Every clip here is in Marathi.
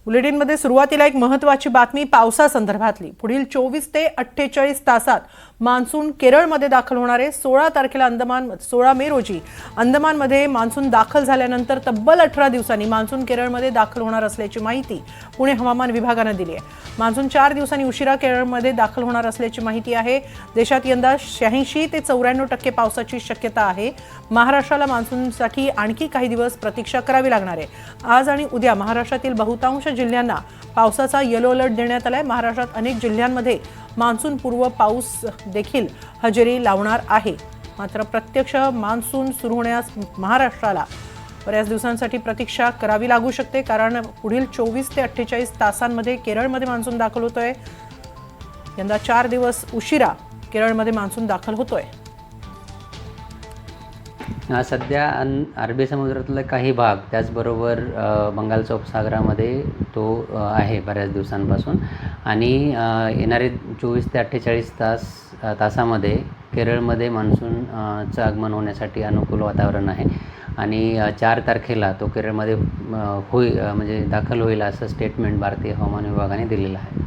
बुलेटिनमध्ये सुरुवातीला एक महत्त्वाची बातमी पावसासंदर्भातली। पुढील 24 ते 48 तासात मान्सून केरळमध्ये दाखल होणार आहे। 16 तारखेला 16 मे रोजी अंदमानमध्ये मान्सून दाखल झाल्यानंतर तब्बल 18 दिवसांनी मान्सून केरळमध्ये दाखल होणार असल्याची माहिती पुणे हवामान विभागाने दिली आहे। मान्सून 4 दिवसांनी उशिरा केरळमध्ये दाखल होणार असल्याची माहिती आहे। देशात यंदा 86 ते 94% पावसाची शक्यता आहे। महाराष्ट्राला मान्सूनसाठी आणखी काही दिवस प्रतीक्षा करावी लागणार आहे। आज आणि उद्या महाराष्ट्रातील बहुतांश जिल्ह्यांना पावसाचा येलो अलर्ट देण्यात आलाय। महाराष्ट्रात अनेक जिल्ह्यांमध्ये मान्सून पूर्व पाऊस देखील हजेरी लावणार आहे। मात्र प्रत्यक्ष मान्सून सुरू होण्यास महाराष्ट्राला बऱ्याच दिवसांसाठी प्रतीक्षा करावी लागू शकते, कारण पुढील 24 ते 48 तासांमध्ये केरळमध्ये मान्सून दाखल होतोय। यंदा 4 दिवस उशिरा केरळमध्ये मान्सून दाखल होतोय। सध्या अरबी समुद्रातले काही भाग त्याचबरोबर बंगालच्या उपसागरामध्ये तो आहे बऱ्याच दिवसांपासून, आणि येणारे 24 ते 48 तासामध्ये केरळमध्ये मान्सूनचं आगमन होण्यासाठी अनुकूल वातावरण आहे। आणि 4 तारखेला तो केरळमध्ये म्हणजे दाखल होईल असं स्टेटमेंट भारतीय हवामान विभागाने दिलेलं आहे।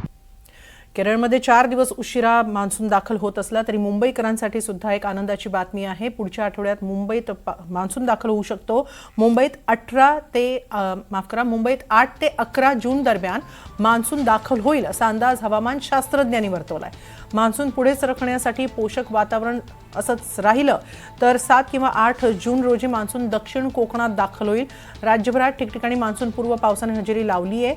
केरळमध्ये 4 दिवस उशिरा मान्सून दाखल होत असला तरी मुंबईकरांसाठी सुद्धा एक आनंदाची बातमी आहे। पुढच्या आठवड्यात मुंबईत मान्सून दाखल होऊ शकतो। मुंबईत 8 ते 11 जून दरम्यान मान्सून दाखल होईल असा अंदाज हवामान शास्त्रज्ञांनी वर्तवलाय। मान्सून पुढे सरकण्यासाठी पोषक वातावरण असंच राहिलं तर 7 किंवा 8 जून रोजी मान्सून दक्षिण कोकणात दाखल होईल। राज्यभरात ठिकठिकाणी मान्सून पूर्व पावसाने हजेरी लावली आहे,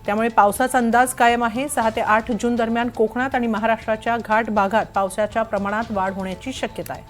त्यामुळे पावसाचा अंदाज कायम आहे। 6 ते 8 जून दरम्यान कोकणात आणि महाराष्ट्राच्या घाट भागात पावसाच्या प्रमाणात वाढ होण्याची शक्यता आहे।